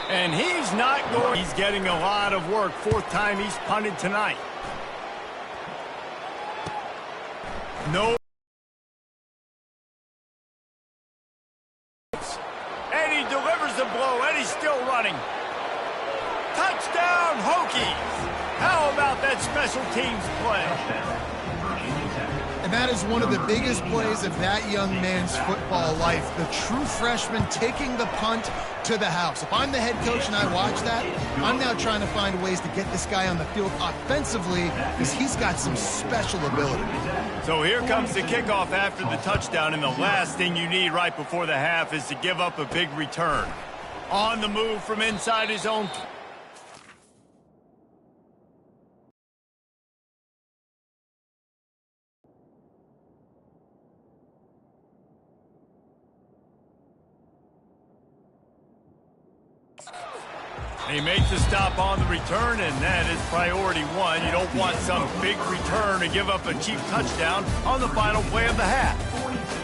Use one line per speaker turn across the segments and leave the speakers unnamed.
And he's not going. He's getting a lot of work. Fourth time he's punted tonight. No. And he delivers the blow, and he's still running. Touchdown, Hokies! How about that special teams play?
And that is one of the biggest plays of that young man's football life. The true freshman taking the punt to the house. If I'm the head coach and I watch that, I'm now trying to find ways to get this guy on the field offensively because he's got some special ability.
So here comes the kickoff after the touchdown, and the last thing you need right before the half is to give up a big return. On the move from inside his own. He makes a stop on the return, and that is priority one. You don't want some big return to give up a cheap touchdown on the final play of the half.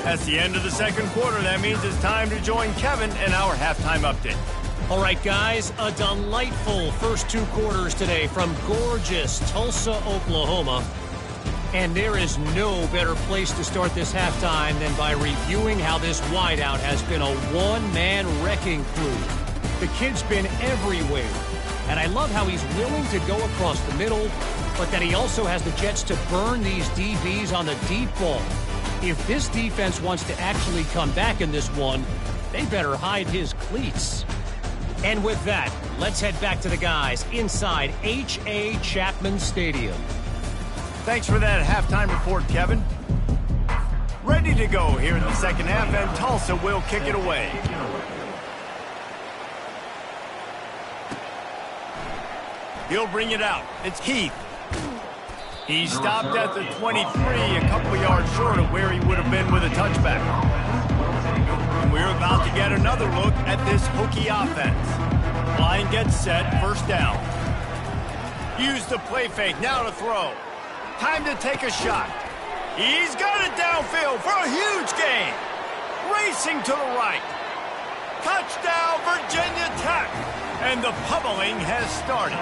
That's the end of the second quarter. That means it's time to join Kevin in our halftime update.
All right, guys, a delightful first two quarters today from gorgeous Tulsa, Oklahoma. And there is no better place to start this halftime than by reviewing how this wideout has been a one-man wrecking crew. The kid's been everywhere, and I love how he's willing to go across the middle, but that he also has the jets to burn these DBs on the deep ball. If this defense wants to actually come back in this one, they better hide his cleats. And with that, let's head back to the guys inside H.A. Chapman Stadium.
Thanks for that halftime report, Kevin. Ready to go here in the second half, and Tulsa will kick it away. He'll bring it out. It's Heath. He stopped at the 23, a couple yards short of where he would have been with a touchback. And we're about to get another look at this Hokie offense. Line gets set, first down. Use the play fake, now to throw. Time to take a shot. He's got it downfield for a huge gain. Racing to the right. Touchdown, Virginia Tech. And the pummeling has started.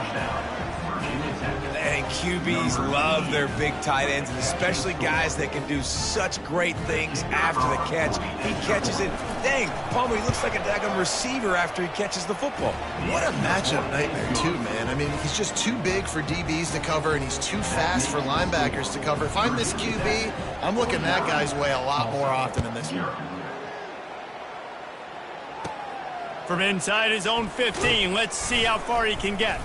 And QBs love their big tight ends, and especially guys that can do such great things after the catch. He catches it. Dang, Palmer, he looks like a daggone receiver after he catches the football.
What a matchup nightmare, too, man. I mean, he's just too big for DBs to cover, and he's too fast for linebackers to cover. If I'm this QB, I'm looking that guy's way a lot more often than this one.
From inside his own 15, let's see how far he can get.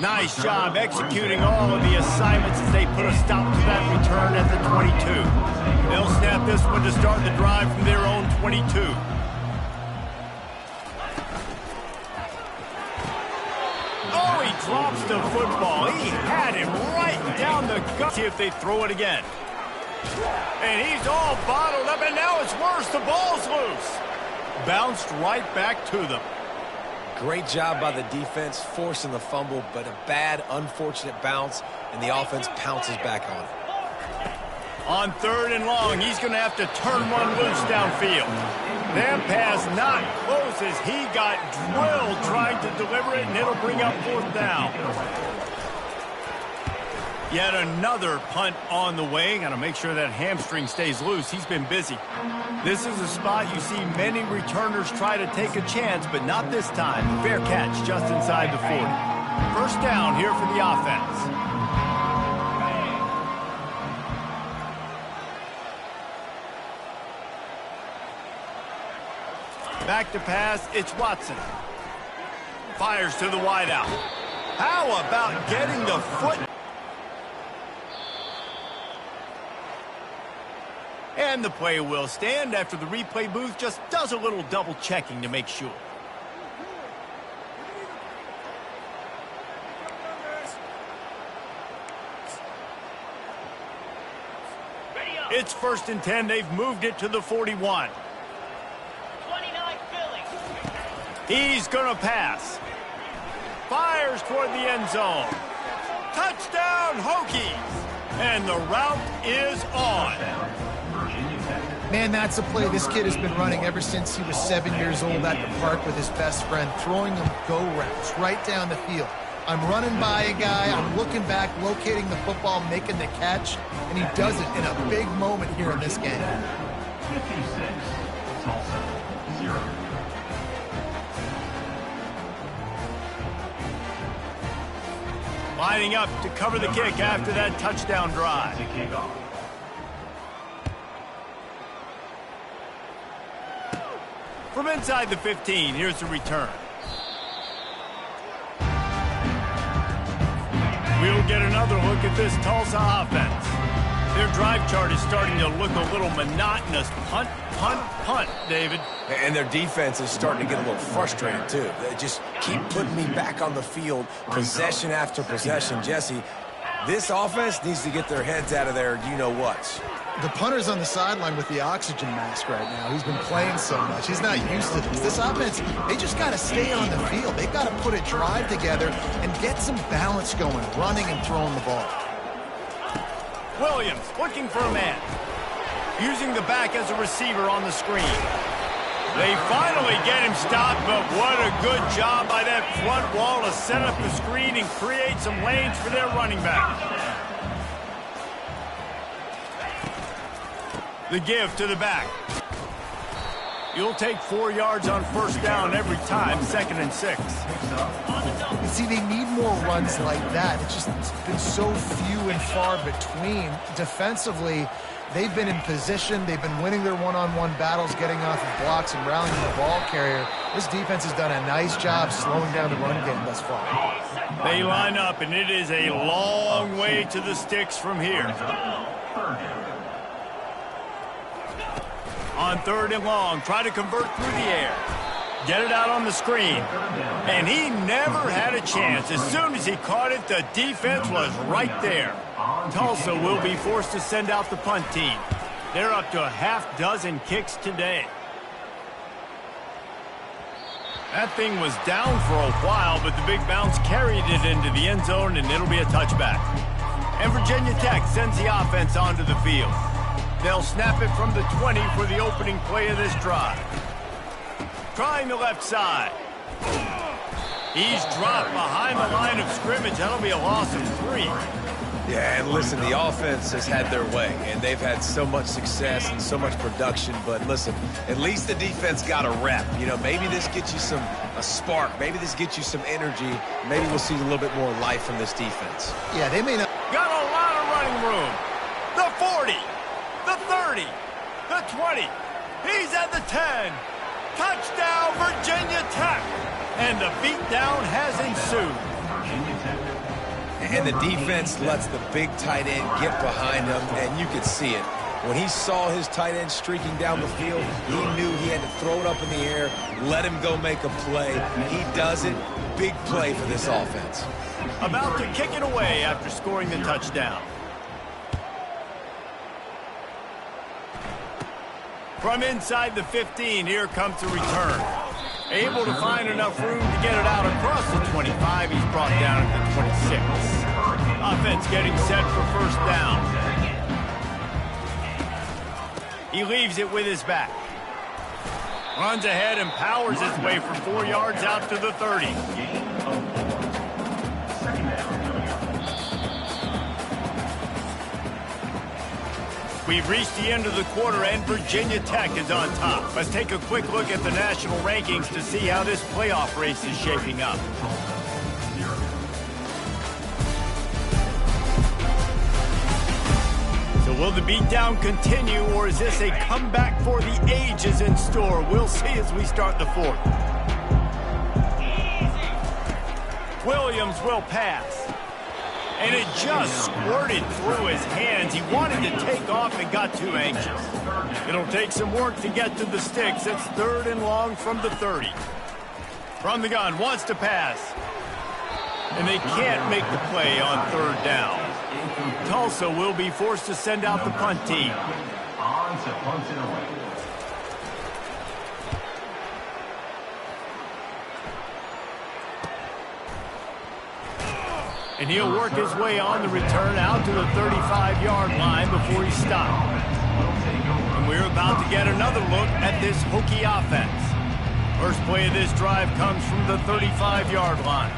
Nice job executing all of the assignments as they put a stop to that return at the 22. They'll snap this one to start the drive from their own 22. Oh, he drops the football. He had him right down the gut. See if they throw it again. And he's all bottled up, and now it's worse. The ball's loose. Bounced right back to them.
Great job by the defense forcing the fumble, but a bad, unfortunate bounce, and the offense pounces back on it.
On third and long, he's going to have to turn one loose downfield. That pass not close as he got drilled trying to deliver it, and it'll bring up fourth down. Yet another punt on the way. Got to make sure that hamstring stays loose. He's been busy. This is a spot you see many returners try to take a chance, but not this time. Fair catch just inside the 40. First down here for the offense. Back to pass, it's Watson. Fires to the wideout. How about getting the foot? And the play will stand after the replay booth just does a little double checking to make sure. It's first and 10. They've moved it to the 41.
29 Philly.
He's going to pass. Fires toward the end zone. Touchdown, Hokies. And the route is on.
Man, that's a play this kid has been running ever since he was 7 years old at the park with his best friend, throwing him go routes right down the field. I'm running by a guy, I'm looking back, locating the football, making the catch, and he does it in a big moment here in this game.
56, Tulsa, 0.
Lining up to cover the kick after that touchdown drive. From inside the 15, here's the return. We'll get another look at this Tulsa offense. Their drive chart is starting to look a little monotonous. Punt, punt, punt, David.
And their defense is starting to get a little frustrated, too. They just keep putting me back on the field, possession after possession. Jesse, this offense needs to get their heads out of their you-know-whats.
The punter's on the sideline with the oxygen mask right now. He's been playing so much. He's not used to this. This offense, they just got to stay on the field. They've got to put a drive together and get some balance going, running and throwing the ball.
Williams looking for a man. Using the back as a receiver on the screen. They finally get him stopped, but what a good job by that front wall to set up the screen and create some lanes for their running back. The give to the back. You'll take 4 yards on first down every time, 2nd and 6.
See, they need more runs like that. It's been so few and far between. Defensively, they've been in position. They've been winning their one-on-one battles, getting off of blocks and rallying the ball carrier. This defense has done a nice job slowing down the run game thus far.
They line up, and it is a long way to the sticks from here. On 3rd and long, try to convert through the air. Get it out on the screen. And he never had a chance. As soon as he caught it, the defense was right there. Tulsa will be forced to send out the punt team. They're up to a half dozen kicks today. That thing was down for a while, but the big bounce carried it into the end zone, and it'll be a touchback. And Virginia Tech sends the offense onto the field. They'll snap it from the 20 for the opening play of this drive. Trying the left side. He's dropped behind the line of scrimmage. That'll be a loss of 3.
Yeah, and listen, the offense has had their way, and they've had so much success and so much production. But listen, at least the defense got a rep. You know, maybe this gets you a spark. Maybe this gets you some energy. Maybe we'll see a little bit more life from this defense.
Yeah, they may not.
Got a lot of running room. The 40, the 30, the 20. He's at the 10. Touchdown, Virginia Tech. And the beatdown has ensued.
And the defense lets the big tight end get behind him, and you could see it. When he saw his tight end streaking down the field, he knew he had to throw it up in the air, let him go make a play. He does it. Big play for this offense.
About to kick it away after scoring the touchdown. From inside the 15, here comes the return. Able to find enough room to get it out across the 25. He's brought down at the 26. Offense getting set for first down. He leaves it with his back. Runs ahead and powers his way for 4 yards out to the 30. We've reached the end of the quarter, and Virginia Tech is on top. Let's take a quick look at the national rankings to see how this playoff race is shaping up. So will the beatdown continue, or is this a comeback for the ages in store? We'll see as we start the fourth. Williams will pass. And it just squirted through his hands. He wanted to take off and got too anxious. It'll take some work to get to the sticks. It's 3rd and long from the 30. From the gun, wants to pass. And they can't make the play on 3rd down. Tulsa will be forced to send out the punt team.
On to punt it away.
And he'll work his way on the return out to the 35-yard line before he's stopped. And we're about to get another look at this Hokie offense. First play of this drive comes from the 35-yard line.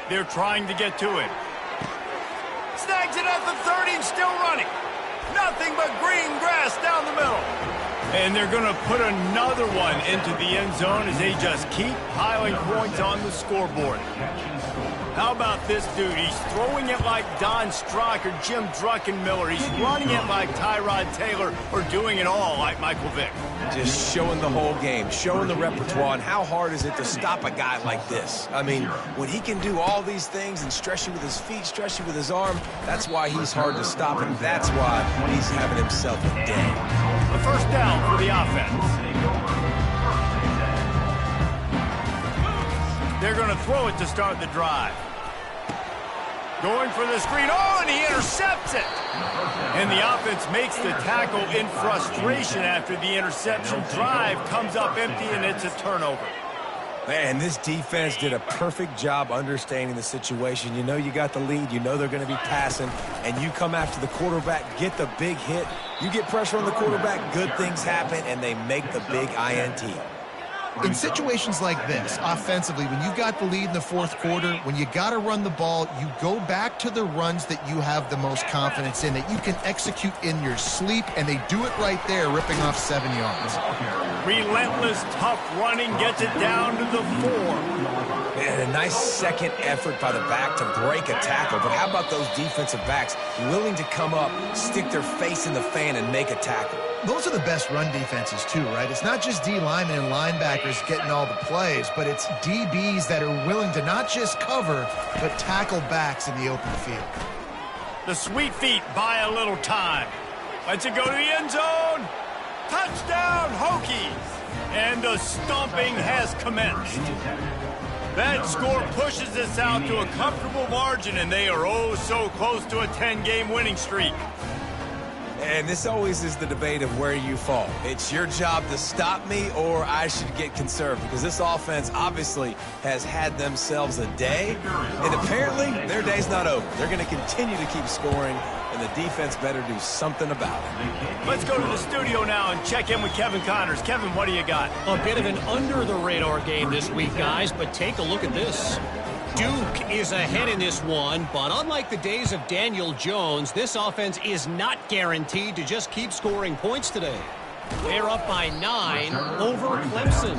They're trying to get to him. Snags it at the 30 and still running. Nothing but green grass down the middle. And they're going to put another one into the end zone as they just keep piling points on the scoreboard. How about this dude? He's throwing it like Don Strock or Jim Druckenmiller. He's running it like Tyrod Taylor or doing it all like Michael Vick.
Just showing the whole game, showing the repertoire, and how hard is it to stop a guy like this? I mean, when he can do all these things and stress you with his feet, stress you with his arm, that's why he's hard to stop, and that's why he's having himself a day.
The first down for the offense. They're going to throw it to start the drive. Going for the screen. Oh, and he intercepts it. And the offense makes the tackle in frustration after the interception. Drive comes up empty, and it's a turnover.
Man, this defense did a perfect job understanding the situation. You know you got the lead. You know they're going to be passing. And you come after the quarterback, get the big hit. You get pressure on the quarterback, good things happen, and they make the big INT.
In situations like this, offensively, when you got the lead in the fourth quarter, when you got to run the ball, you go back to the runs that you have the most confidence in, that you can execute in your sleep, and they do it right there, ripping off 7 yards.
Relentless, tough running gets it down to the 4.
And a nice second effort by the back to break a tackle. But how about those defensive backs willing to come up, stick their face in the fan, and make a tackle?
Those are the best run defenses, too, right? It's not just D linemen and linebackers getting all the plays, but it's DBs that are willing to not just cover, but tackle backs in the open field.
The sweet feet buy a little time. Lets it go to the end zone. Touchdown, Hokies! And the stomping has commenced. That score pushes us out to a comfortable margin, and they are oh so close to a 10-game winning streak.
And this always is the debate of where you fall. It's your job to stop me, or I should get conserved, because this offense obviously has had themselves a day, and apparently their day's not over. They're going to continue to keep scoring, and the defense better do something about it.
Let's go to the studio now and check in with Kevin Connors. Kevin, what do you got?
A bit of an under-the-radar game this week, guys, but take a look at this. Duke is ahead in this one, but unlike the days of Daniel Jones, this offense is not guaranteed to just keep scoring points today. They're up by 9 over Clemson.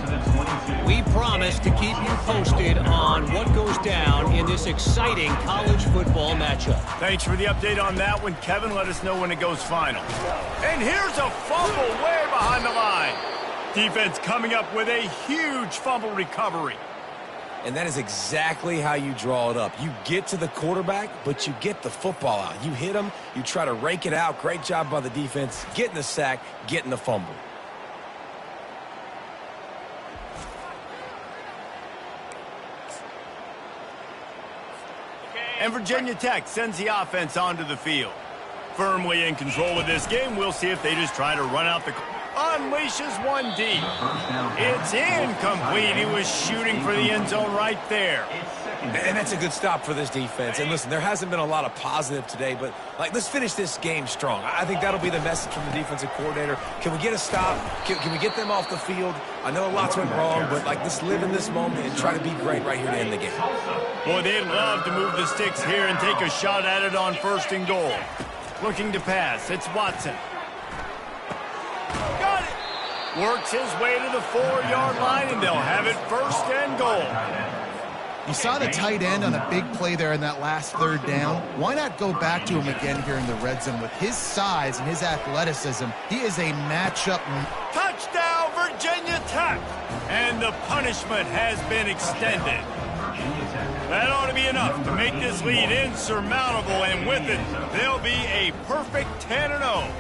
We promise to keep you posted on what goes down in this exciting college football matchup.
Thanks for the update on that one, Kevin. Let us know when it goes final. And here's a fumble way behind the line. Defense coming up with a huge fumble recovery.
And that is exactly how you draw it up. You get to the quarterback, but you get the football out. You hit him, you try to rake it out. Great job by the defense, getting the sack, getting the fumble.
And Virginia Tech sends the offense onto the field. Firmly in control of this game. We'll see if they just try to run out the... Unleashes one deep. It's incomplete. He was shooting for the end zone right there.
And that's a good stop for this defense. And listen, there hasn't been a lot of positive today, but let's finish this game strong. I think that'll be the message from the defensive coordinator. Can we get a stop? Can we get them off the field? I know a lot's went wrong, but let's live in this moment and try to be great right here to end the game.
Boy, they'd love to move the sticks here and take a shot at it on 1st and goal. Looking to pass. It's Watson. Got it. Works his way to the 4-yard line, and they'll have it 1st and goal.
You saw the tight end on a big play there in that last 3rd down. Why not go back to him again here in the red zone? With his size and his athleticism, he is a matchup.
Touchdown, Virginia Tech. And the punishment has been extended. That ought to be enough to make this lead insurmountable, and with it, they'll be a perfect 10-0.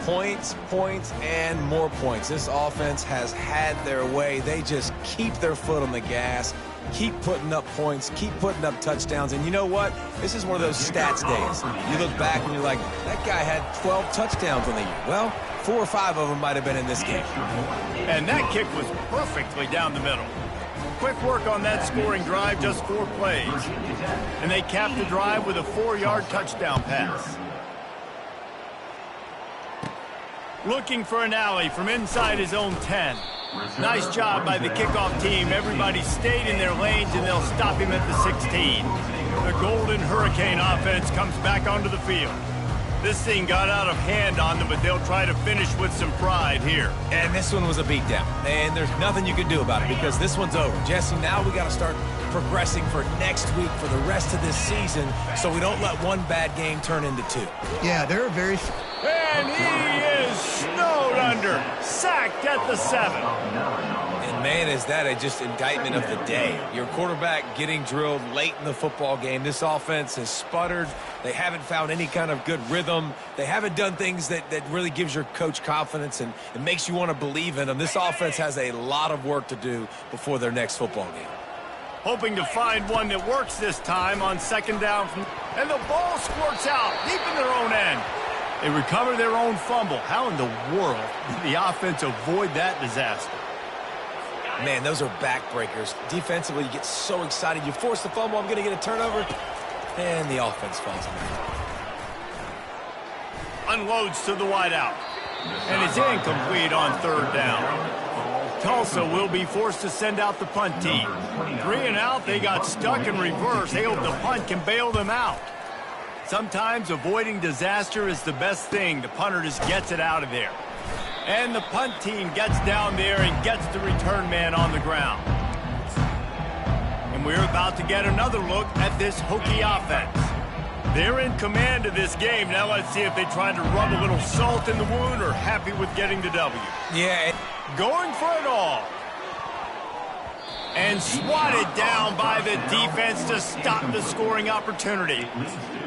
Points, points, and more points. This offense has had their way. They just keep their foot on the gas, keep putting up points, keep putting up touchdowns. And you know what? This is one of those stats days. You look back and you're like, that guy had 12 touchdowns on the year. Well, 4 or 5 of them might have been in this game.
And that kick was perfectly down the middle. Quick work on that scoring drive, just 4 plays. And they capped the drive with a 4-yard touchdown pass. Looking for an alley from inside his own 10. Nice job by the kickoff team. Everybody stayed in their lanes, and they'll stop him at the 16. The Golden Hurricane offense comes back onto the field. This thing got out of hand on them, but they'll try to finish with some pride here.
And this one was a beatdown. And there's nothing you can do about it because this one's over. Jesse, now we got to start progressing for next week for the rest of this season so we don't let one bad game turn into two.
Yeah, there are very...
And he is snowed under. Sacked at the 7.
And man, is that just indictment of the day. Your quarterback getting drilled late in the football game. This offense has sputtered. They haven't found any kind of good rhythm. They haven't done things that really gives your coach confidence and it makes you want to believe in them. This offense has a lot of work to do before their next football game.
Hoping to find one that works this time on second down. And the ball squirts out deep in their own end. They recover their own fumble. How in the world did the offense avoid that disaster?
Man, those are backbreakers. Defensively, you get so excited. You force the fumble, I'm going to get a turnover. And the offense falls in.
Unloads to the wideout. And it's incomplete on third down. Tulsa will be forced to send out the punt team. 3 and out, they got stuck in reverse. They hope the punt can bail them out. Sometimes avoiding disaster is the best thing. The punter just gets it out of there. And the punt team gets down there and gets the return man on the ground. And we're about to get another look at this Hokie offense. They're in command of this game. Now let's see if they try to rub a little salt in the wound or happy with getting the W.
Yeah.
Going for it all. And swatted down by the defense to stop the scoring opportunity.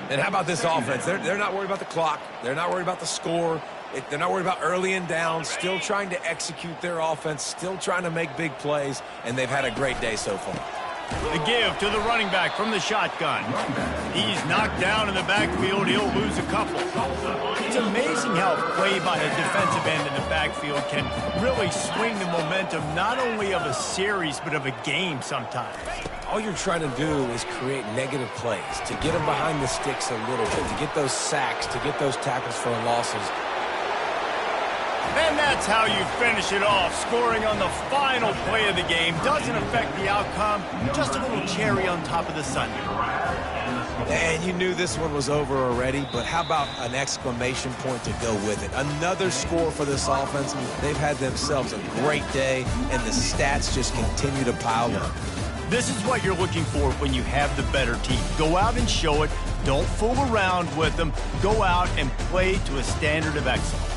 And how about this offense? They're not worried about the clock. They're not worried about the score. They're not worried about early and down. Still trying to execute their offense. Still trying to make big plays. And they've had a great day so far.
The give to the running back from the shotgun. He's knocked down in the backfield. He'll lose a couple. It's amazing how play by a defensive end in the backfield can really swing the momentum not only of a series but of a game sometimes.
All you're trying to do is create negative plays, to get them behind the sticks a little bit, to get those sacks, to get those tackles for losses.
And that's how you finish it off. Scoring on the final play of the game doesn't affect the outcome. Just a little cherry on top of the sundae.
And you knew this one was over already, but how about an exclamation point to go with it? Another score for this offense. They've had themselves a great day, and the stats just continue to pile up.
This is what you're looking for when you have the better team. Go out and show it. Don't fool around with them. Go out and play to a standard of excellence.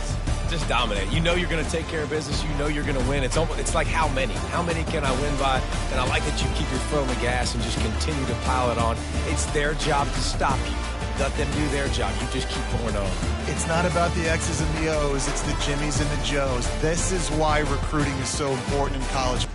Just dominate. You know you're going to take care of business. You know you're going to win. It's like how many? How many can I win by? And I like that you keep your foot on the gas and just continue to pile it on. It's their job to stop you. Let them do their job. You just keep going on.
It's not about the X's and the O's. It's the Jimmies and the Joes. This is why recruiting is so important in college.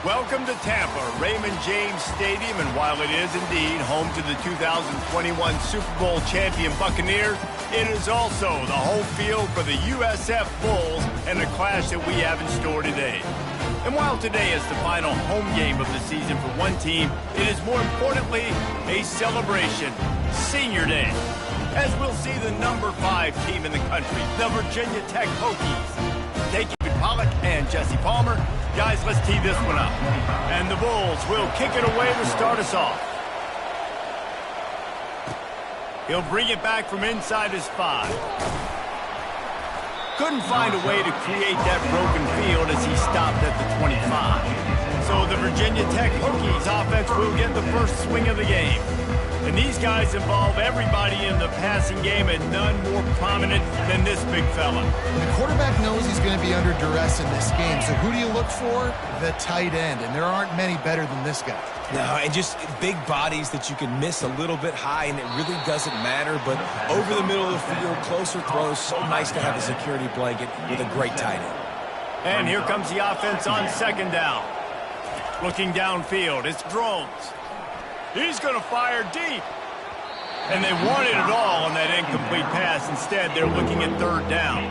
Welcome to Tampa, Raymond James Stadium, and while it is indeed home to the 2021 Super Bowl champion Buccaneers, it is also the home field for the USF Bulls and the clash that we have in store today. And while today is the final home game of the season for one team, it is more importantly a celebration, Senior Day, as we'll see the number 5 team in the country, the Virginia Tech Hokies, taking Pollock and Jesse Palmer. Guys, let's tee this one up. And the Bulls will kick it away to start us off. He'll bring it back from inside his 5. Couldn't find a way to create that broken field as he stopped at the 25. So the Virginia Tech Hokies offense will get the first swing of the game. And these guys involve everybody in the passing game, and none more prominent than this big fella.
The quarterback knows he's going to be under duress in this game, so who do you look for? The tight end, and there aren't many better than this guy.
No, and just big bodies that you can miss a little bit high, and it really doesn't matter, but over the middle of the field, closer throws, so nice to have a security blanket with a great tight end.
And here comes the offense on second down. Looking downfield, it's Drones. He's going to fire deep. And they wanted it all on that incomplete pass. Instead, they're looking at third down.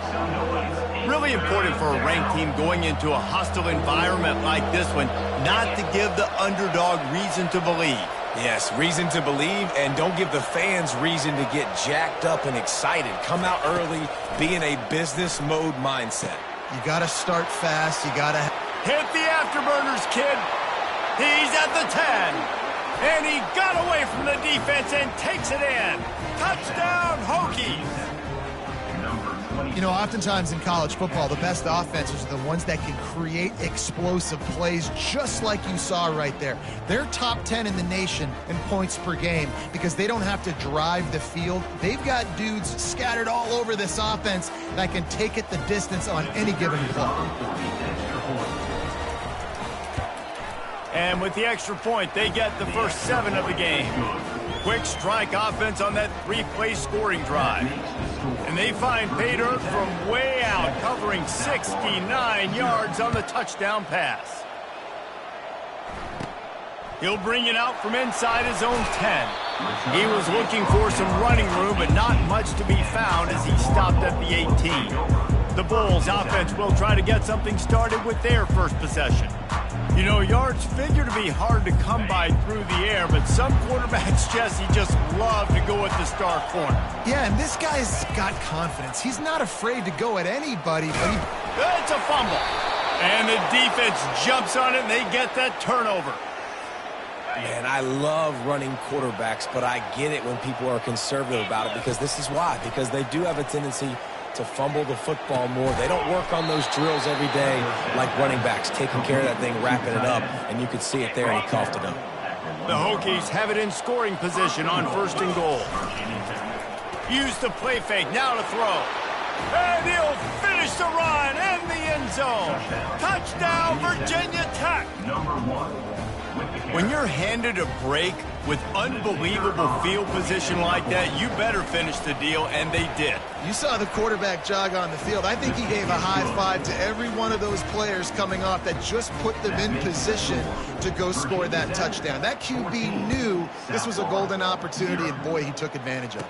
Really important for a ranked team going into a hostile environment like this one, not to give the underdog reason to believe.
Yes, reason to believe, and don't give the fans reason to get jacked up and excited. Come out early, be in a business mode mindset.
You got to start fast. You got to
hit the afterburners, kid. He's at the 10. And he got away from the defense and takes it in. Touchdown, Hokies.
You know, oftentimes in college football, the best offenses are the ones that can create explosive plays, just like you saw right there. They're top 10 in the nation in points per game because they don't have to drive the field. They've got dudes scattered all over this offense that can take it the distance on any given play.
And with the extra point, they get the first 7 of the game. Quick strike offense on that 3-play scoring drive. And they find pay dirt from way out, covering 69 yards on the touchdown pass. He'll bring it out from inside his own 10. He was looking for some running room, but not much to be found as he stopped at the 18. The Bulls offense will try to get something started with their first possession. You know, yards figure to be hard to come by through the air, but some quarterbacks, Jesse, just love to go at the star corner.
Yeah, and this guy's got confidence. He's not afraid to go at anybody, but
it's a fumble. And the defense jumps on it, and they get that turnover.
Man, I love running quarterbacks, but I get it when people are conservative about it because this is why. Because they do have a tendency to fumble the football more. They don't work on those drills every day like running backs, taking care of that thing, wrapping it up, and you could see it there, and he coughed it up.
The Hokies have it in scoring position on 1st and goal. Use the play fake, now to throw. And he'll finish the run in the end zone. Touchdown, Virginia Tech. When you're handed a break with unbelievable field position like that, you better finish the deal, and they did.
You saw the quarterback jog on the field. I think he gave a high five to every one of those players coming off that just put them in position to go score that touchdown. That QB knew this was a golden opportunity, and boy, he took advantage of it.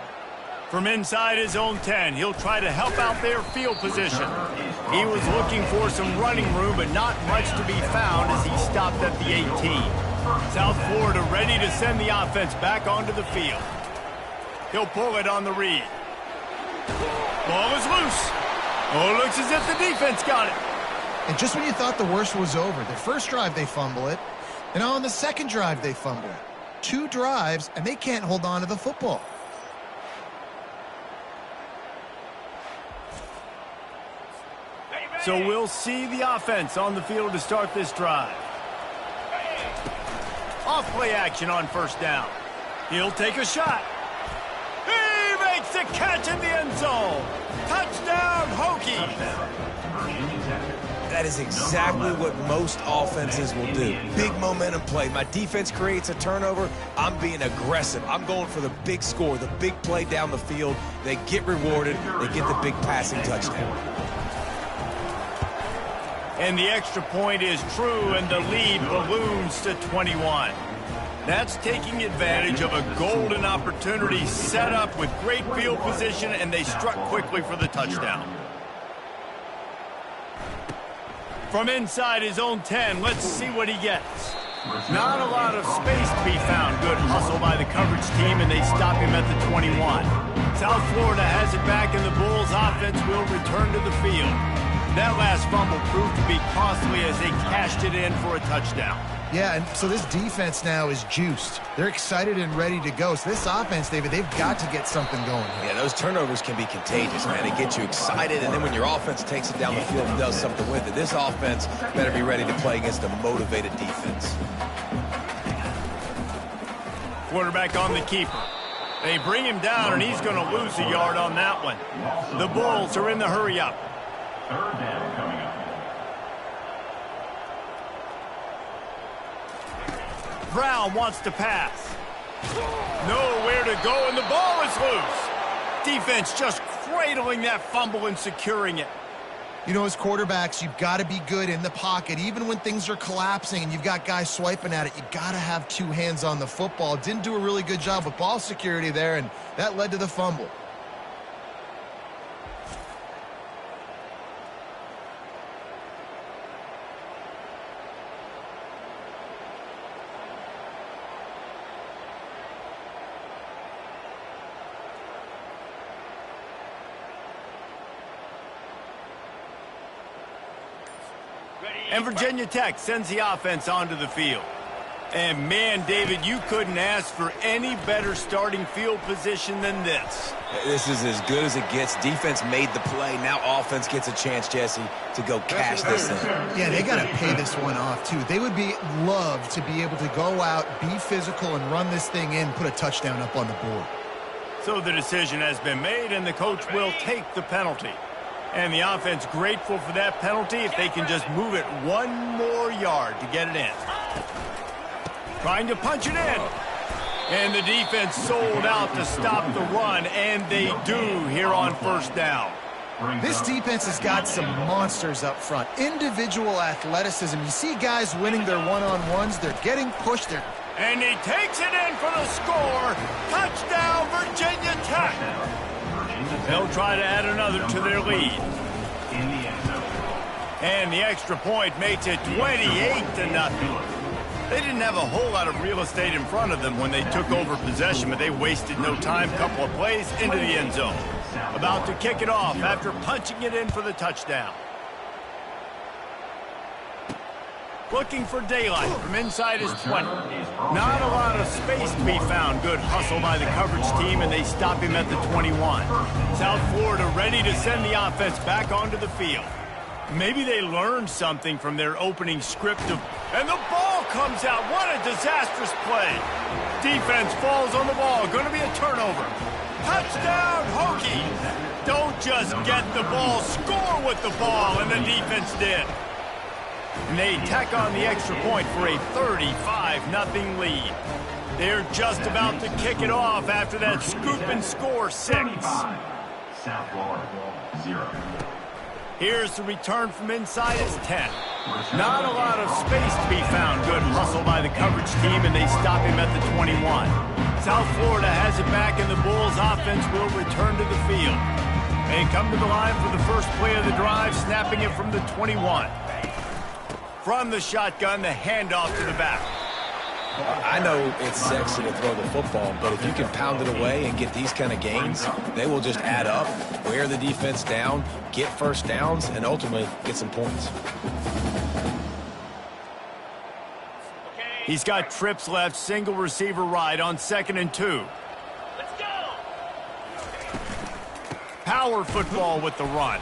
From inside his own 10, he'll try to help out their field position. He was looking for some running room, but not much to be found as he stopped at the 18. South Florida ready to send the offense back onto the field. He'll pull it on the read. Ball is loose. Oh, looks as if the defense got it.
And just when you thought the worst was over, the first drive they fumble it, and on the second drive they fumble it. 2 drives, and they can't hold on to the football.
So we'll see the offense on the field to start this drive. Off play action on 1st down. He'll take a shot. He makes the catch in the end zone. Touchdown, Hokies.
That is exactly what most offenses will do. Big momentum play. My defense creates a turnover. I'm being aggressive. I'm going for the big score, the big play down the field. They get rewarded. They get the big passing touchdown.
And the extra point is true, and the lead balloons to 21. That's taking advantage of a golden opportunity set up with great field position, and they struck quickly for the touchdown. From inside his own 10, let's see what he gets. Not a lot of space to be found. Good hustle by the coverage team, and they stop him at the 21. South Florida has it back, and the Bulls offense will return to the field. That last fumble proved to be costly as they cashed it in for a touchdown.
Yeah, and so this defense now is juiced. They're excited and ready to go. So this offense, David, they've got to get something going here.
Yeah, those turnovers can be contagious, man. They get you excited, and then when your offense takes it down the field and does something with it, this offense better be ready to play against a motivated defense.
Quarterback on the keeper. They bring him down, and he's going to lose a yard on that one. The Bulls are in the hurry-up.
Third down coming up.
Brown wants to pass. Nowhere to go, and the ball is loose. Defense just cradling that fumble and securing it.
You know, as quarterbacks, you've got to be good in the pocket. Even when things are collapsing and you've got guys swiping at it, you've got to have two hands on the football. Didn't do a really good job with ball security there, and that led to the fumble.
And Virginia Tech sends the offense onto the field. And man, David, you couldn't ask for any better starting field position than this.
This is as good as it gets. Defense made the play. Now offense gets a chance, Jesse, to go cash this in.
Yeah, they got to pay this one off, too. They would love to be able to go out, be physical, and run this thing in, put a touchdown up on the board.
So the decision has been made, and the coach will take the penalty. And the offense grateful for that penalty if they can just move it one more yard to get it in. Trying to punch it in. And the defense sold out to stop the run, and they do here on first down.
This defense has got some monsters up front. Individual athleticism. You see guys winning their one-on-ones. They're getting pushed.
And he takes it in for the score. Touchdown, Virginia Tech. They'll try to add another to their lead. And the extra point makes it 28-0. They didn't have a whole lot of real estate in front of them when they took over possession, but they wasted no time. Couple of plays into the end zone. About to kick it off after punching it in for the touchdown. Looking for daylight from inside his 20. Not a lot of space to be found. Good hustle by the coverage team, and they stop him at the 21. South Florida ready to send the offense back onto the field. Maybe they learned something from their opening script of... And the ball comes out. What a disastrous play. Defense falls on the ball. Going to be a turnover. Touchdown, Hokies. Don't just get the ball. Score with the ball, and the defense did. And they tack on the extra point for a 35-0 lead. They're just about to kick it off after that scoop and score 6.
South Florida, 0.
Here's the return from inside his 10. Not a lot of space to be found. Good hustle by the coverage team, and they stop him at the 21. South Florida has it back, and the Bulls offense will return to the field. They come to the line for the first play of the drive, snapping it from the 21. From the shotgun, the handoff to the back.
I know it's sexy to throw the football, but if you can pound it away and get these kind of gains, they will just add up, wear the defense down, get first downs, and ultimately get some points.
He's got trips left, single receiver right on 2nd and 2.
Let's go!
Power football with the run.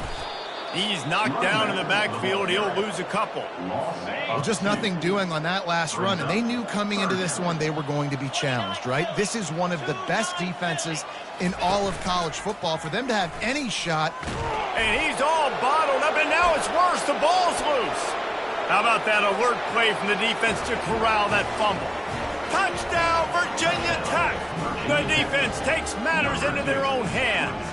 He's knocked down in the backfield. He'll lose a couple.
Well, just nothing doing on that last run, and they knew coming into this one they were going to be challenged, right? This is one of the best defenses in all of college football. For them to have any shot.
And he's all bottled up, and now it's worse. The ball's loose. How about that alert play from the defense to corral that fumble? Touchdown, Virginia Tech. The defense takes matters into their own hands.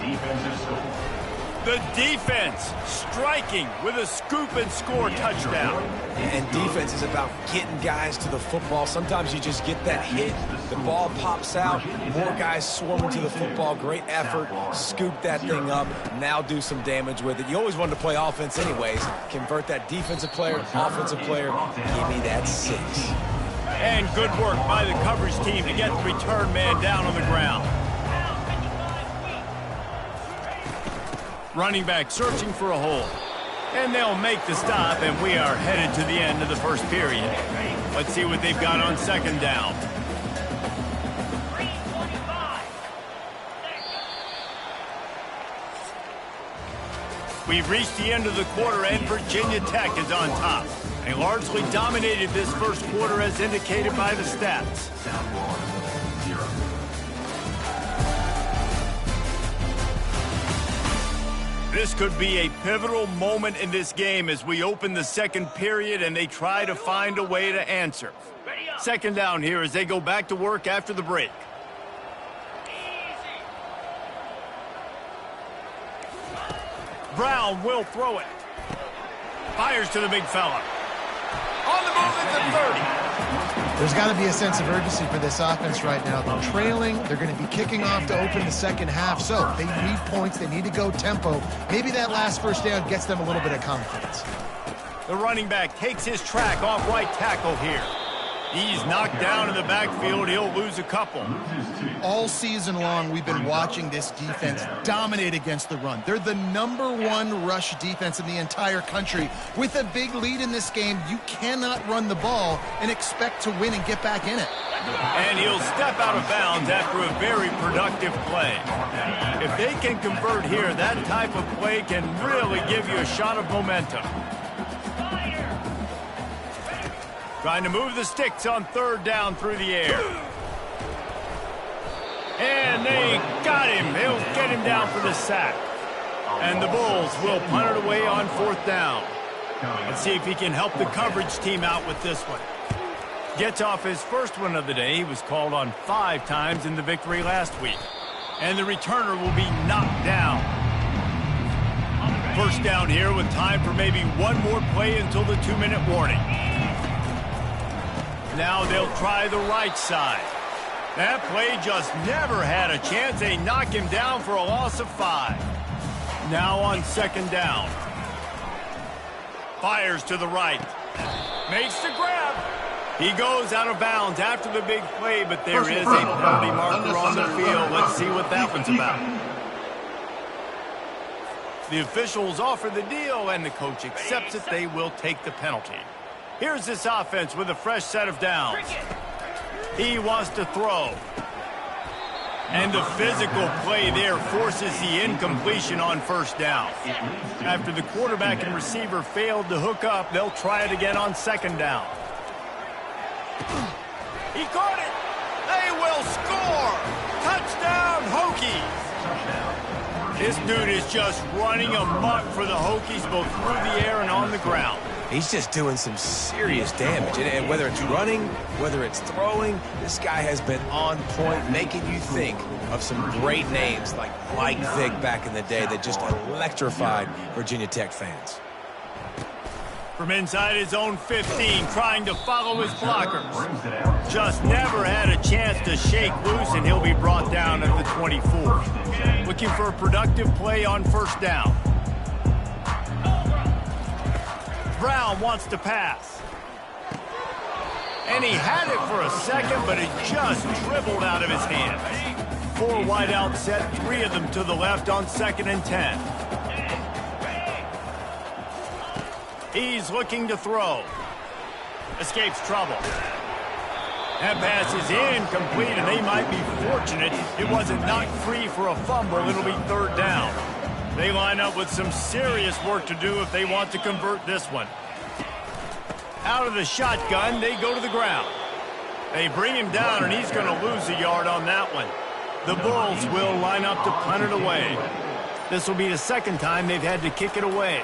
The defense striking with a scoop and score touchdown.
And defense is about getting guys to the football. Sometimes you just get that hit, the ball pops out, more guys swarming to the football. Great effort, scoop that thing up, now do some damage with it. You always wanted to play offense anyways. Convert that defensive player, offensive player, give me that 6.
And good work by the coverage team to get the return man down on the ground. Running back searching for a hole. And they'll make the stop, and we are headed to the end of the first period. Let's see what they've got on second down. We've reached the end of the quarter, and Virginia Tech is on top. They largely dominated this first quarter as indicated by the stats. This could be a pivotal moment in this game as we open the second period and they try to find a way to answer. Second down here as they go back to work after the break. Brown will throw it. Fires to the big fella. On the move at the 30.
There's got to be a sense of urgency for this offense right now. They're trailing. They're going to be kicking off to open the second half. So they need points. They need to go tempo. Maybe that last first down gets them a little bit of confidence.
The running back takes his track off right tackle here. He's knocked down in the backfield. He'll lose a couple.
All season long, we've been watching this defense dominate against the run. They're the #1 rush defense in the entire country. With a big lead in this game, you cannot run the ball and expect to win and get back in it.
And he'll step out of bounds after a very productive play. If they can convert here, that type of play can really give you a shot of momentum. Trying to move the sticks on third down through the air. And they got him. They'll get him down for the sack. And the Bulls will punt it away on fourth down. Let's see if he can help the coverage team out with this one. Gets off his first one of the day. He was called on 5 times in the victory last week. And the returner will be knocked down. First down here with time for maybe one more play until the 2-minute warning. Now they'll try the right side. That play just never had a chance. They knock him down for a loss of 5. Now on second down. Fires to the right. Makes the grab. He goes out of bounds after the big play, but there is a penalty marker on the field. Let's see what that one's about. The officials offer the deal, and the coach accepts it. They will take the penalty. Here's this offense with a fresh set of downs. He wants to throw. And the physical play there forces the incompletion on first down. After the quarterback and receiver failed to hook up, they'll try it again on second down. He caught it. They will score. Touchdown, Hokies. This dude is just running amok for the Hokies both through the air and on the ground.
He's just doing some serious damage. And whether it's running, whether it's throwing, this guy has been on point, making you think of some great names like Mike Vick back in the day that just electrified Virginia Tech fans.
From inside his own 15, trying to follow his blockers. Just never had a chance to shake loose, and he'll be brought down at the 24. Looking for a productive play on first down. Brown wants to pass. And he had it for a second, but it just dribbled out of his hands. 4 wide out set, 3 of them to the left on 2nd and 10. He's looking to throw. Escapes trouble. That pass is incomplete, and they might be fortunate it wasn't knocked free for a fumble. It'll be third down. They line up with some serious work to do if they want to convert this one. Out of the shotgun, they go to the ground. They bring him down, and he's going to lose a yard on that one. The Bulls will line up to punt it away. This will be the second time they've had to kick it away.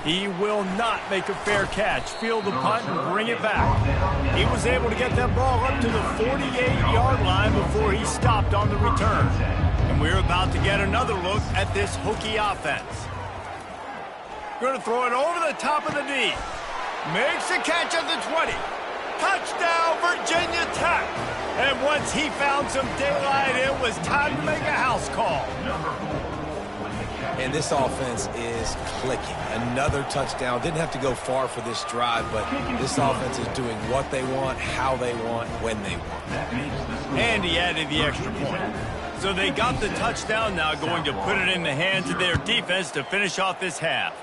He will not make a fair catch. Field the punt and bring it back. He was able to get that ball up to the 48-yard line before he stopped on the return. And we're about to get another look at this Hokie offense. Going to throw it over the top of the knee. Makes a catch at the 20. Touchdown, Virginia Tech. And once he found some daylight, it was time to make a house call.
And this offense is clicking. Another touchdown. Didn't have to go far for this drive, but this offense is doing what they want, how they want, when they want.
And he added the extra point. So they got the touchdown, now going to put it in the hands of their defense to finish off this half.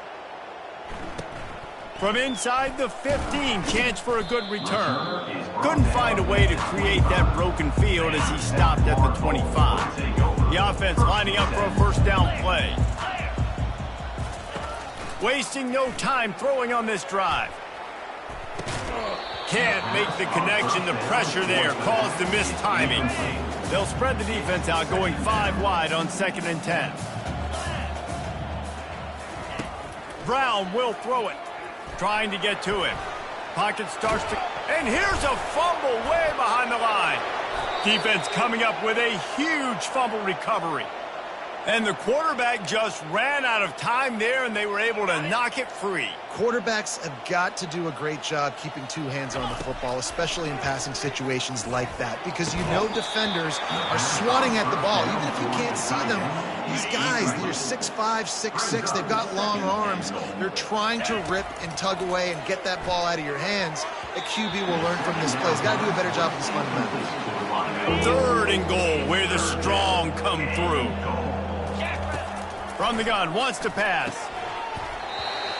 From inside the 15, chance for a good return. Couldn't find a way to create that broken field as he stopped at the 25. The offense lining up for a first down play. Wasting no time throwing on this drive. Can't make the connection. The pressure there caused the missed timing. They'll spread the defense out, going 5 wide on 2nd and 10. Brown will throw it. Trying to get to him. Pocket starts to... And here's a fumble way behind the line. Defense coming up with a huge fumble recovery. And the quarterback just ran out of time there, and they were able to knock it free.
Quarterbacks have got to do a great job keeping 2 hands on the football, especially in passing situations like that, because you know defenders are swatting at the ball. Even if you can't see them, these guys, they're 6'5", 6'6", they've got long arms. They're trying to rip and tug away and get that ball out of your hands. A QB will learn from this play. He's got to do a better job of his fundamentals.
3rd and goal, where the strong come through. From the gun, wants to pass.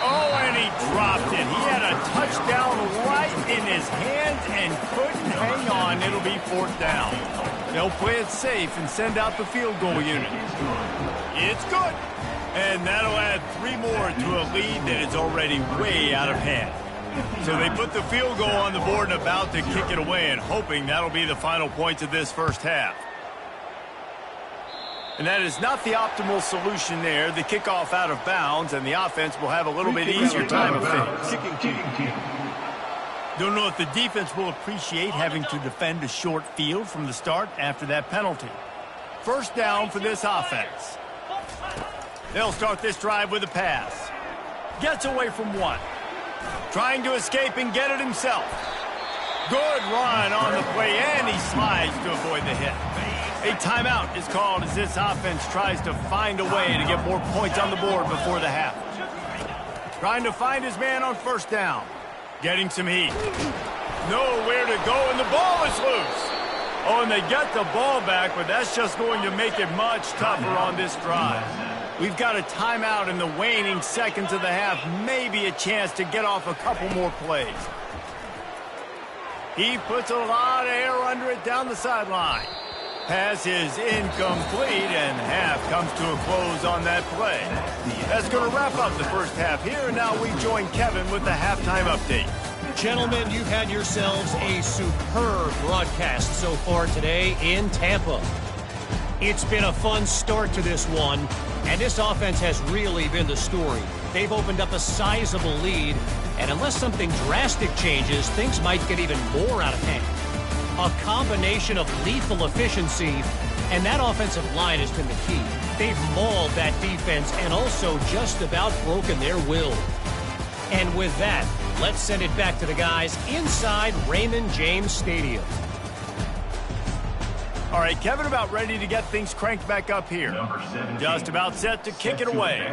Oh, and he dropped it. He had a touchdown right in his hands and couldn't hang on. It'll be 4th down. They'll play it safe and send out the field goal unit. It's good. And that'll add 3 more to a lead that is already way out of hand. So they put the field goal on the board and about to kick it away, and hoping that'll be the final points of this first half. And that is not the optimal solution there. The kickoff out of bounds, and the offense will have a little bit easier time of things. Don't know if the defense will appreciate having to defend a short field from the start after that penalty. First down for this offense. They'll start this drive with a pass. Gets away from 1. Trying to escape and get it himself. Good run on the play, and he slides to avoid the hit. A timeout is called as this offense tries to find a way to get more points on the board before the half. Trying to find his man on first down. Getting some heat. Nowhere to go, and the ball is loose. Oh, and they get the ball back, but that's just going to make it much tougher on this drive. We've got a timeout in the waning seconds of the half. Maybe a chance to get off a couple more plays. He puts a lot of air under it down the sideline. Pass is incomplete, and half comes to a close on that play. That's going to wrap up the first half here, and now we join Kevin with the halftime update.
Gentlemen, you've had yourselves a superb broadcast so far today in Tampa. It's been a fun start to this one, and this offense has really been the story. They've opened up a sizable lead, and unless something drastic changes, things might get even more out of hand. A combination of lethal efficiency, and that offensive line has been the key. They've mauled that defense and also just about broken their will. And with that, let's send it back to the guys inside Raymond James Stadium.
All right, Kevin, about ready to get things cranked back up here. Just about set to kick it away.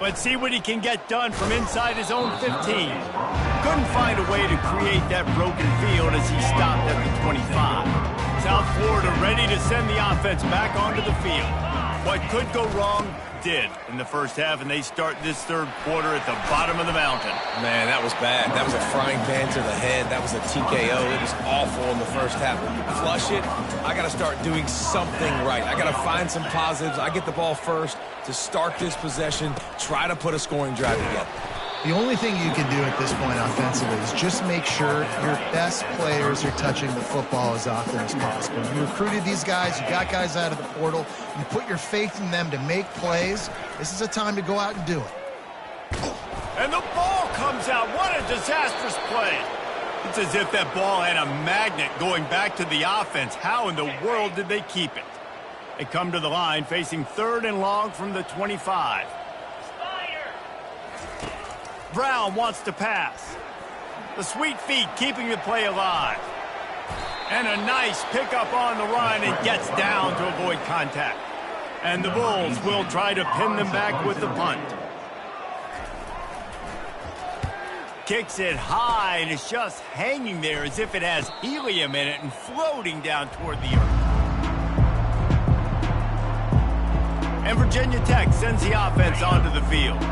Let's see what he can get done from inside his own 15. Couldn't find a way to create that broken field as he stopped at the 25. South Florida ready to send the offense back onto the field. What could go wrong did in the first half, and they start this third quarter at the bottom of the mountain.
Man, that was bad. That was a frying pan to the head. That was a TKO. It was awful in the first half. Flush it. I got to start doing something right. I got to find some positives. I get the ball first to start this possession, try to put a scoring drive together.
The only thing you can do at this point offensively is just make sure your best players are touching the football as often as possible. You recruited these guys, you got guys out of the portal, you put your faith in them to make plays. This is a time to go out and do it.
And the ball comes out. What a disastrous play. It's as if that ball had a magnet going back to the offense. How in the world did they keep it? They come to the line facing 3rd and long from the 25. Brown wants to pass. The sweet feet keeping the play alive. And a nice pickup on the run and gets down to avoid contact. And the Bulls will try to pin them back with the punt. Kicks it high, and it's just hanging there as if it has helium in it and floating down toward the earth. And Virginia Tech sends the offense onto the field.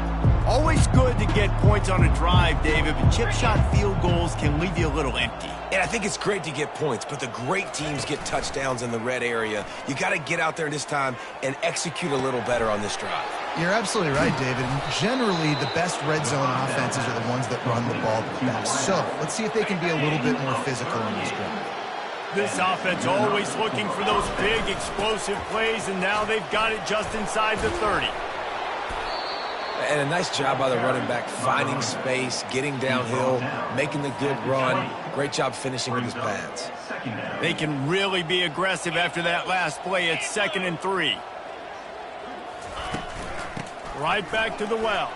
Always good to get points on a drive, David, but chip shot field goals can leave you a little empty.
And I think it's great to get points, but the great teams get touchdowns in the red area. You got to get out there this time and execute a little better on this drive.
You're absolutely right, David. And generally, the best red zone offenses are the ones that run the ball the best. So let's see if they can be a little bit more physical in this drive.
This offense always looking for those big, explosive plays, and now they've got it just inside the 30.
And a nice job by the running back, finding space, getting downhill, making the good run. Great job finishing with his pads.
They can really be aggressive after that last play. It's 2nd and 3. Right back to the well.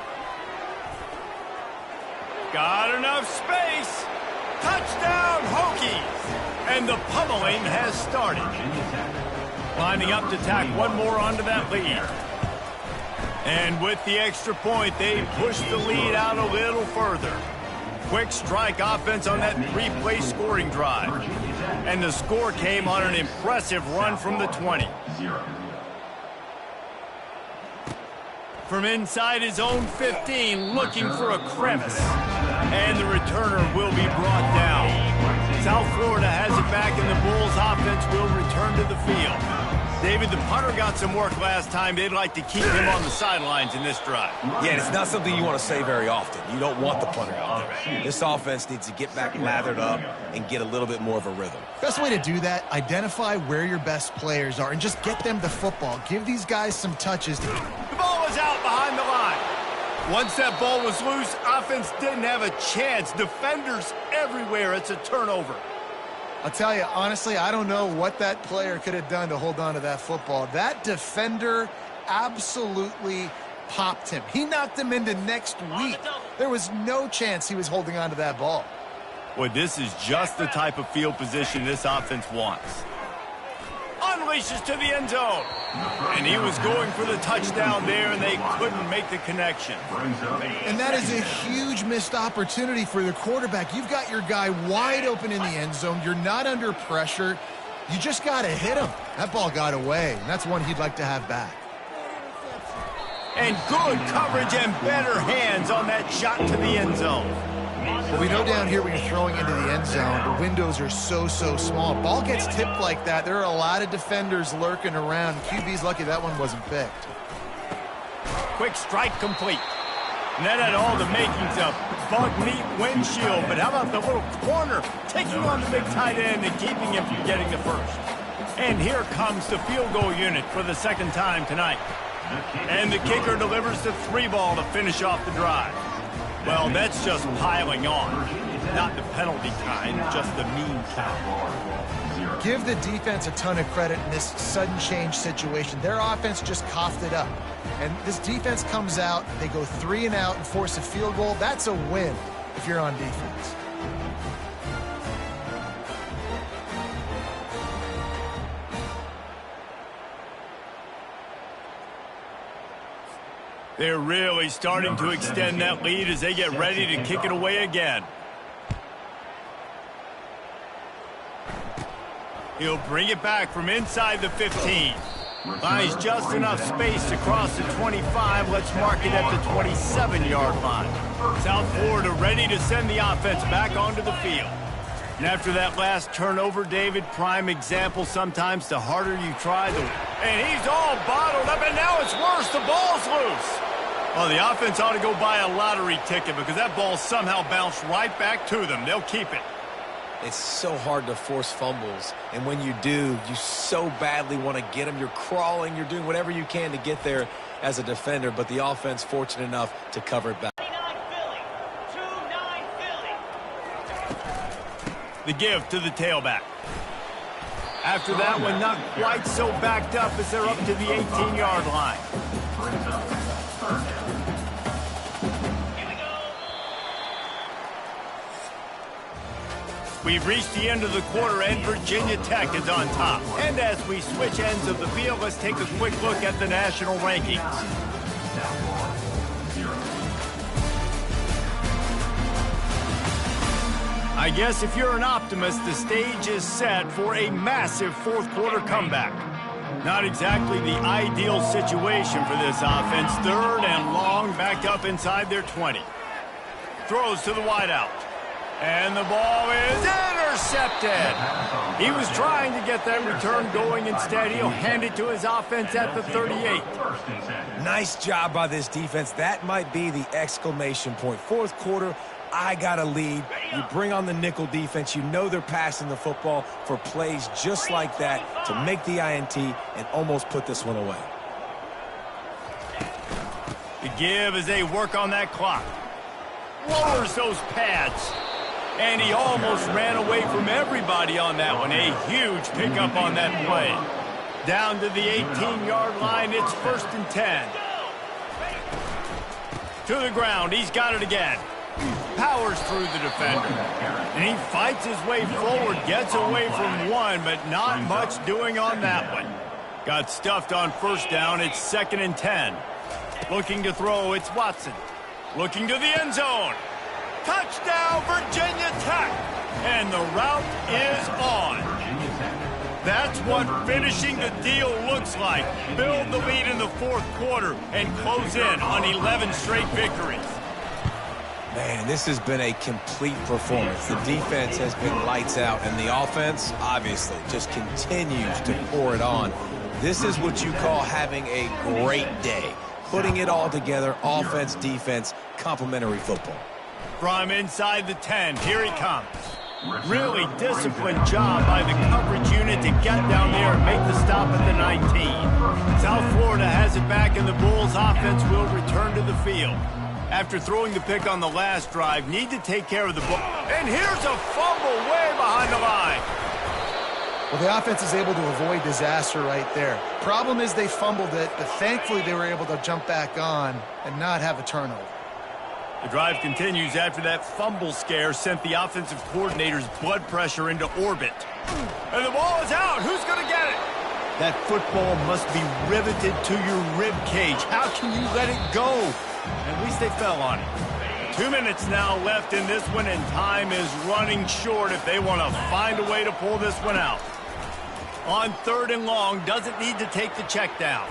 Got enough space. Touchdown, Hokies. And the pummeling has started. Lining up to tack one more onto that lead. And with the extra point, they push the lead out a little further. Quick strike offense on that 3-play scoring drive. And the score came on an impressive run from the 20. From inside his own 15, looking for a crevice. And the returner will be brought down. South Florida has it back, and the Bulls offense will return to the field. David, the punter got some work last time. They'd like to keep him on the sidelines in this drive.
Yeah, and it's not something you want to say very often. You don't want the punter out there. This offense needs to get back lathered up and get a little bit more of a rhythm.
Best way to do that, identify where your best players are and just get them the football. Give these guys some touches.
The ball was out behind the line. Once that ball was loose, offense didn't have a chance. Defenders everywhere. It's a turnover.
I'll tell you, honestly, I don't know what that player could have done to hold on to that football. That defender absolutely popped him. He knocked him into next week. There was no chance he was holding on to that ball.
Boy, this is just the type of field position this offense wants. Unleashes to the end zone. And he was going for the touchdown there, and they couldn't make the connection.
And that is a huge missed opportunity for the quarterback. You've got your guy wide open in the end zone. You're not under pressure. You just got to hit him. That ball got away, and that's one he'd like to have back.
And good coverage and better hands on that shot to the end zone.
Well, we know down here when you're throwing into the end zone, the windows are so small. Ball gets tipped like that, there are a lot of defenders lurking around. QB's lucky that one wasn't picked.
Quick strike complete. And that had all the makings of bug meat windshield. But how about the little corner taking on the big tight end and keeping him from getting the first? And here comes the field goal unit for the 2nd time tonight. And the kicker delivers the 3-ball to finish off the drive. Well, that's just piling on. Not the penalty kind, just the mean kind.
Give the defense a ton of credit in this sudden change situation. Their offense just coughed it up. And this defense comes out, they go 3 and out and force a field goal. That's a win if you're on defense.
They're really starting to extend that lead as they get ready to kick it away again. He'll bring it back from inside the 15. Buys just enough space to cross the 25. Let's mark it at the 27-yard line. South Florida ready to send the offense back onto the field. And after that last turnover, David, prime example, sometimes the harder you try, and he's all bottled up, and now it's worse. The ball's loose. Well, the offense ought to go buy a lottery ticket because that ball somehow bounced right back to them. They'll keep it.
It's so hard to force fumbles, and when you do, you so badly want to get them. You're crawling, you're doing whatever you can to get there as a defender, but the offense fortunate enough to cover it back.
The give to the tailback. After that one, not quite so backed up as they're up to the 18-yard line.
Brings up third down.
We've reached the end of the quarter, and Virginia Tech is on top. And as we switch ends of the field, let's take a quick look at the national rankings.
South Florida, 0.
I guess if you're an optimist, the stage is set for a massive fourth-quarter comeback. Not exactly the ideal situation for this offense. Third and long, backed up inside their 20. Throws to the wideout. And the ball is intercepted. He was trying to get that return going. Instead, he'll hand it to his offense at the 38.
Nice job by this defense. That might be the exclamation point. Fourth quarter, I got a lead. You bring on the nickel defense. You know they're passing the football for plays just like that to make the INT and almost put this one away.
The give as they work on that clock. Lowers those pads. And he almost ran away from everybody on that one. A huge pickup on that play. Down to the 18-yard line, it's 1st and 10. To the ground, he's got it again. Powers through the defender. And he fights his way forward, gets away from one, but not much doing on that one. Got stuffed on 1st down, it's 2nd and 10. Looking to throw, it's Watson. Looking to the end zone. Touchdown, Virginia Tech! And the route is on. That's what finishing the deal looks like. Build the lead in the fourth quarter and close in on 11 straight victories.
Man, this has been a complete performance. The defense has been lights out, and the offense, obviously, just continues to pour it on. This is what you call having a great day. Putting it all together, offense, defense, complementary football.
From inside the 10, here he comes. Really disciplined job by the coverage unit to get down there and make the stop at the 19. South Florida has it back, and the Bulls offense will return to the field. After throwing the pick on the last drive, need to take care of the ball. And here's a fumble way behind the line.
Well, the offense is able to avoid disaster right there. Problem is they fumbled it, but thankfully they were able to jump back on and not have a turnover.
The drive continues after that fumble scare sent the offensive coordinator's blood pressure into orbit. And the ball is out. Who's going to get it? That football must be riveted to your rib cage. How can you let it go? At least they fell on it. 2 minutes now left in this one, and time is running short if they want to find a way to pull this one out. On 3rd and long, doesn't need to take the check down.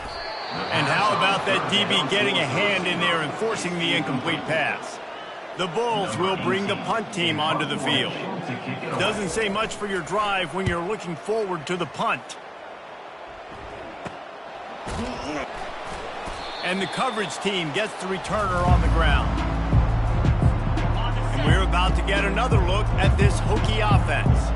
And how about that DB getting a hand in there and forcing the incomplete pass? The Bulls will bring the punt team onto the field. Doesn't say much for your drive when you're looking forward to the punt. And the coverage team gets the returner on the ground. And we're about to get another look at this Hokie offense.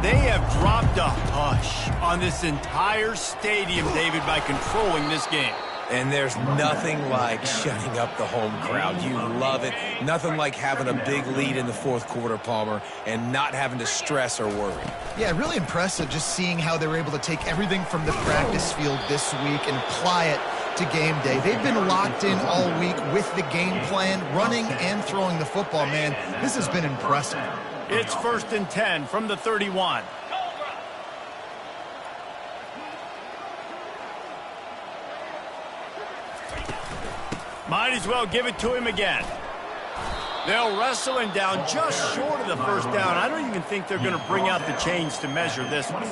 They have dropped a hush on this entire stadium, David, by controlling this game.
And there's nothing like shutting up the home crowd. You love it. Nothing like having a big lead in the fourth quarter, Palmer, and not having to stress or worry.
Yeah, really impressive just seeing how they were able to take everything from the practice field this week and apply it to game day. They've been locked in all week with the game plan, running and throwing the football, man. This has been impressive.
It's 1st and 10 from the 31. Might as well give it to him again. They'll wrestle him down just short of the 1st down. I don't even think they're going to bring out the chains to measure this one.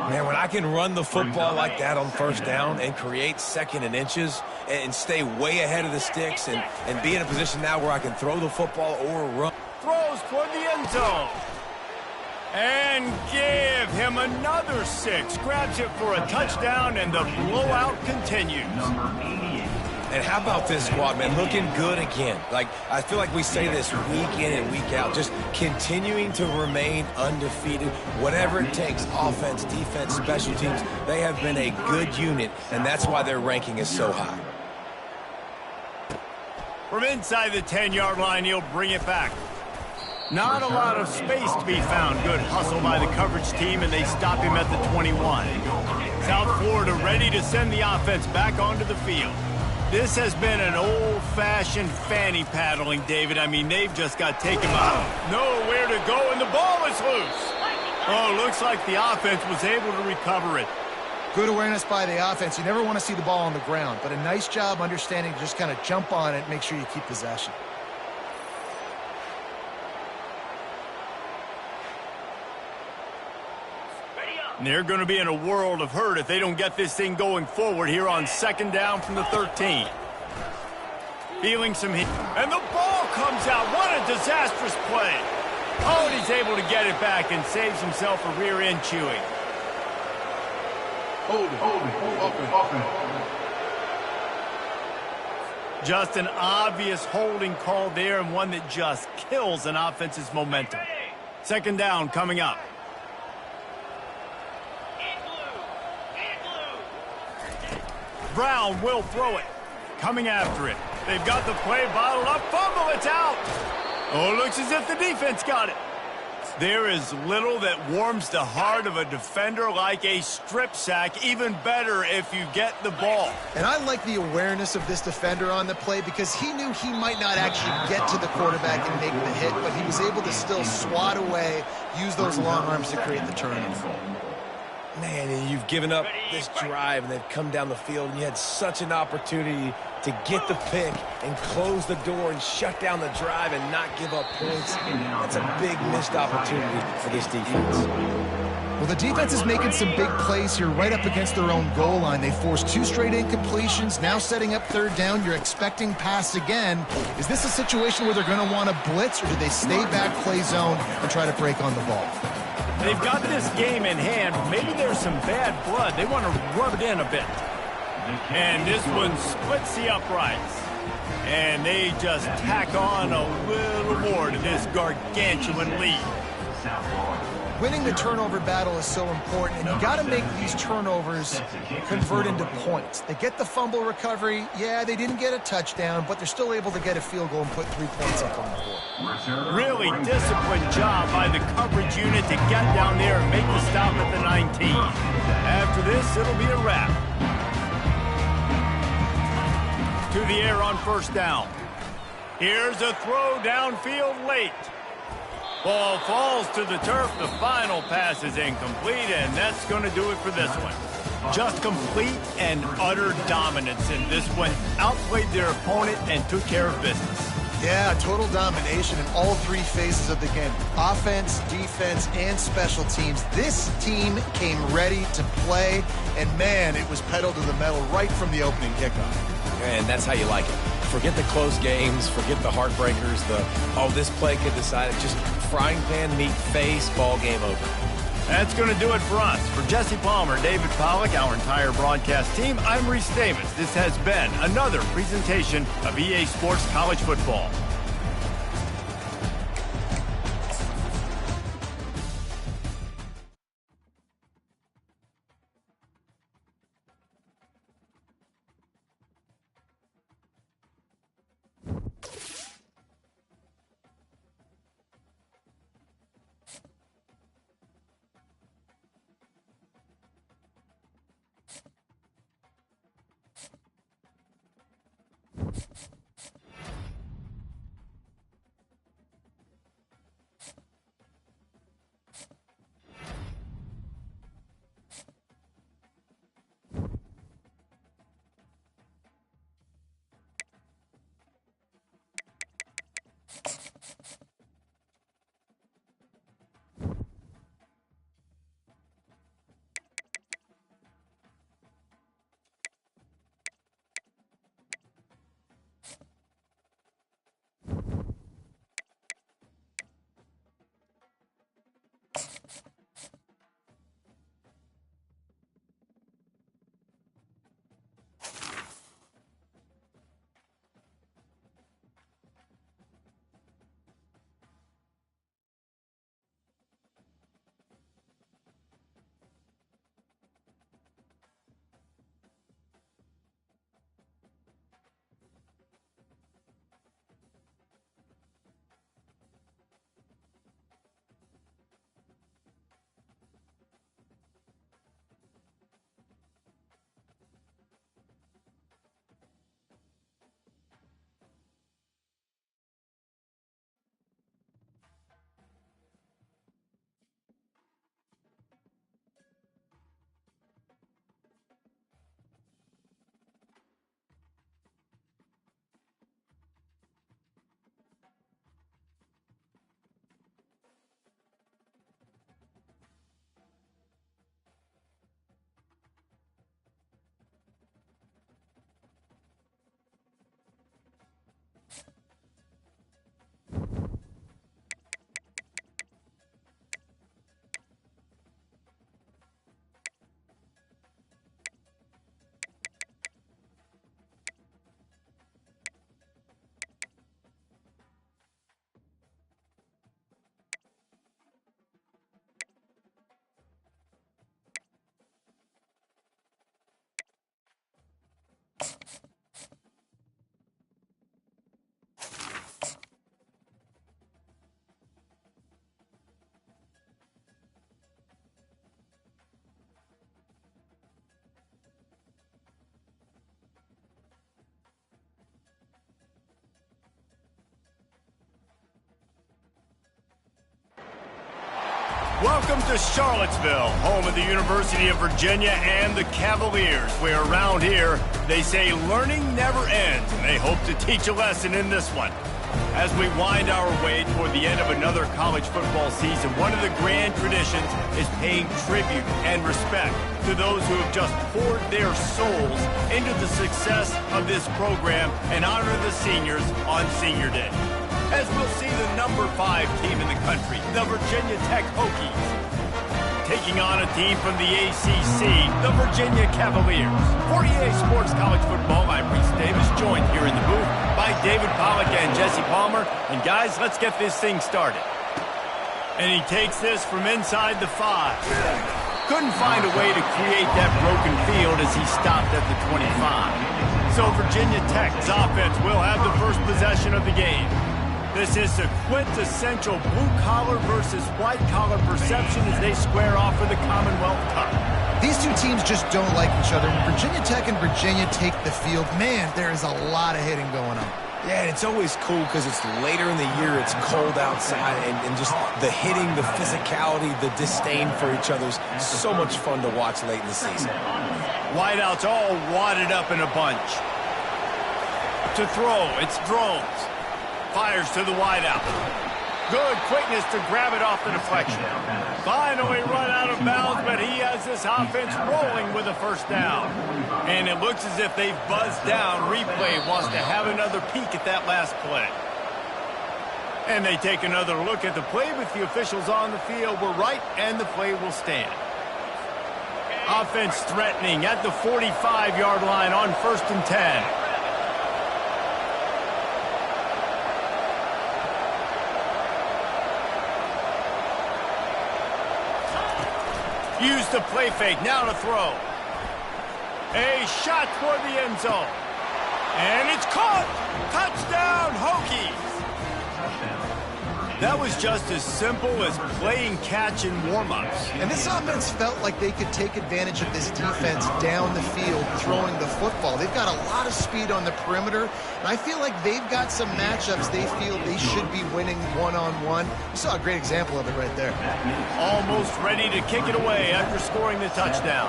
Man, when I can run the football like that on 1st down and create 2nd and inches and stay way ahead of the sticks and be in a position now where I can throw the football or run.
Throws toward the end zone. And give him another 6. Grabs it for a touchdown, and the blowout continues.
And how about this squad, man? Looking good again. Like, I feel like we say this week in and week out, just continuing to remain undefeated. Whatever it takes, offense, defense, special teams, they have been a good unit, and that's why their ranking is so high.
From inside the 10-yard line, he'll bring it back. Not a lot of space to be found. Good hustle by the coverage team, and they stop him at the 21. South Florida ready to send the offense back onto the field. This has been an old-fashioned fanny paddling, David. I mean, they've just got taken out. Nowhere to go, and the ball is loose. Oh, looks like the offense was able to recover it.
Good awareness by the offense. You never want to see the ball on the ground, but a nice job understanding to just kind of jump on it, make sure you keep possession.
They're going to be in a world of hurt if they don't get this thing going forward here on second down from the 13. Feeling some heat. And the ball comes out. What a disastrous play. Oh, and he's able to get it back and saves himself a rear end chewing.
Hold it.
Just an obvious holding call there, and one that just kills an offense's momentum. Second down coming up. Brown will throw it. Coming after it. They've got the play bottled up. Fumble, it's out. Oh, looks as if the defense got it. There is little that warms the heart of a defender like a strip sack. Even better if you get the ball.
And I like the awareness of this defender on the play because he knew he might not actually get to the quarterback and make the hit, but he was able to still swat away, use those long arms to create the turnover.
Man, and you've given up this drive, and they've come down the field, and you had such an opportunity to get the pick and close the door and shut down the drive and not give up points. That's a big missed opportunity for this defense.
Well, the defense is making some big plays here right up against their own goal line. They forced 2 straight incompletions, now setting up third down. You're expecting pass again. Is this a situation where they're going to want to blitz, or do they stay back, play zone, and try to break on the ball?
They've got this game in hand. Maybe there's some bad blood. They want to rub it in a bit. And this one splits the uprights. And they just tack on a little more to this gargantuan lead.
Winning the turnover battle is so important, and you got to make these turnovers convert into points. They get the fumble recovery. Yeah, they didn't get a touchdown, but they're still able to get a field goal and put 3 points up on the board.
Really disciplined job by the coverage unit to get down there and make the stop at the 19. After this, it'll be a wrap. To the air on first down. Here's a throw downfield late. Ball falls to the turf. The final pass is incomplete, and that's going to do it for this one. Just complete and utter dominance in this one. Outplayed their opponent and took care of business.
Yeah, total domination in all 3 phases of the game. Offense, defense, and special teams. This team came ready to play, and man, it was pedal to the metal right from the opening kickoff.
And that's how you like it. Forget the close games, forget the heartbreakers, this play could decide it. Just frying pan meet face, ball game over.
That's going to do it for us. For Jesse Palmer, David Pollack, our entire broadcast team, I'm Reese Davis. This has been another presentation of EA Sports College Football. Welcome to Charlottesville, home of the University of Virginia and the Cavaliers, where around here they say learning never ends, and they hope to teach a lesson in this one. As we wind our way toward the end of another college football season, one of the grand traditions is paying tribute and respect to those who have just poured their souls into the success of this program and honor the seniors on Senior Day. As we'll see the number 5 team in the country, the Virginia Tech Hokies, taking on a team from the ACC, the Virginia Cavaliers. For EA Sports College Football, I'm Reese Davis, joined here in the booth by David Pollack and Jesse Palmer. And guys, let's get this thing started. And he takes this from inside the 5. Couldn't find a way to create that broken field as he stopped at the 25. So Virginia Tech's offense will have the first possession of the game. This is a quintessential blue-collar versus white-collar perception as they square off for the Commonwealth Cup.
These two teams just don't like each other. When Virginia Tech and Virginia take the field, man, there is a lot of hitting going on.
Yeah, and it's always cool because it's later in the year, it's cold outside, and just the hitting, the physicality, the disdain for each other's so much fun to watch late in the season.
Wideouts all wadded up in a bunch. To throw, it's Drones. Fires to the wideout. Good quickness to grab it off the deflection. Finally run out of bounds, but he has this offense rolling with a first down. And it looks as if they've buzzed down. Replay wants to have another peek at that last play. And they take another look at the play, but the officials on the field were right, and the play will stand. Offense threatening at the 45-yard line on 1st and 10. Use the play fake, now to throw. A shot toward the end zone. And it's caught! Touchdown, Hokies! That was just as simple as playing catch in warm-ups.
And this offense felt like they could take advantage of this defense down the field throwing the football. They've got a lot of speed on the perimeter, and I feel like they've got some matchups they feel they should be winning one-on-one. We saw a great example of it right there.
Almost ready to kick it away after scoring the touchdown.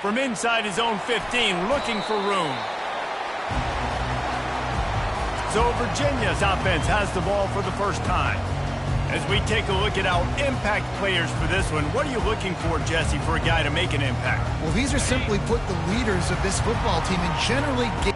From inside his own 15, looking for room. So Virginia's offense has the ball for the first time. As we take a look at our impact players for this one, what are you looking for, Jesse, for a guy to make an impact?
Well, these are simply put the leaders of this football team and generally get